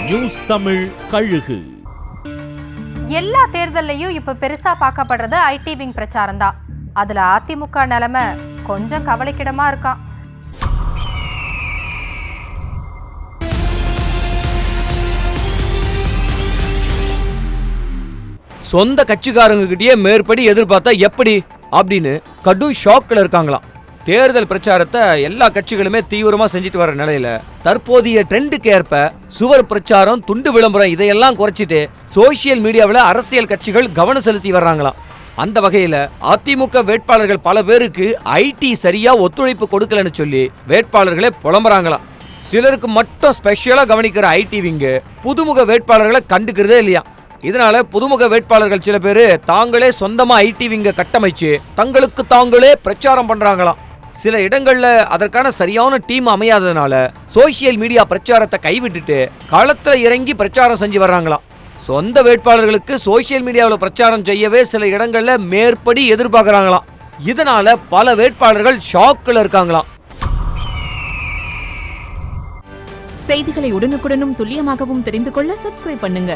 News Tamil கழுகு. எல்லா தேர்தல்லையும் இப்ப பெருசா பார்க்கப்படுறது ஐடி விங் பிரச்சாரம் தான். அதுல அதிமுக நிலைமை கொஞ்சம் கவலைக்கிடமா இருக்கான். சொந்த கட்சிக்காரங்க கிட்டயே மேற்படி எதிர்பார்த்தா எப்படி அப்படின்னு கடும் ஷாக்ல இருக்காங்களாம். தேர்தல் பிரச்சாரத்தை எல்லா கட்சிகளுமே தீவிரமா செஞ்சுட்டு வர நிலையில தற்போதைய ட்ரெண்டுக்கு ஏற்ப சுவர் பிரச்சாரம், துண்டு விளம்பரம் இதையெல்லாம் குறைச்சிட்டு சோசியல் மீடியாவில் அரசியல் கட்சிகள் கவனம் செலுத்தி வர்றாங்களாம். அந்த வகையில அதிமுக வேட்பாளர்கள் பல பேருக்கு ஐடி சரியா ஒத்துழைப்பு கொடுக்கலன்னு சொல்லி வேட்பாளர்களே புலம்புறாங்களாம். சிலருக்கு மட்டும் ஸ்பெஷலா கவனிக்கிற ஐடி விங்கு புதுமுக வேட்பாளர்களை கண்டுக்கிறதே இல்லையா. இதனால புதுமுக வேட்பாளர்கள் சில பேரு தாங்களே சொந்தமா ஐடி விங்க கட்டமைச்சு தங்களுக்கு தாங்களே பிரச்சாரம் பண்றாங்களாம். சில இடங்கள்ல அதற்கான சரியான டீம் அமையாததுனால சோசியல் மீடியா பிரச்சாரத்தை கைவிட்டுட்டு களத்துல இறங்கி பிரச்சாரம் செஞ்சு வர்றாங்களாம். சொந்த வேட்பாளர்களுக்கு சோசியல் மீடியாவில் பிரச்சாரம் செய்யவே சில இடங்கள்ல மேற்படி எதிர்பார்க்கறாங்களாம். இதனால பல வேட்பாளர்கள் ஷாக்ல இருக்காங்களாம். செய்திகளை உடனுக்குடனும் துல்லியமாகவும் தெரிந்து கொள்ள சப்ஸ்கிரைப் பண்ணுங்க.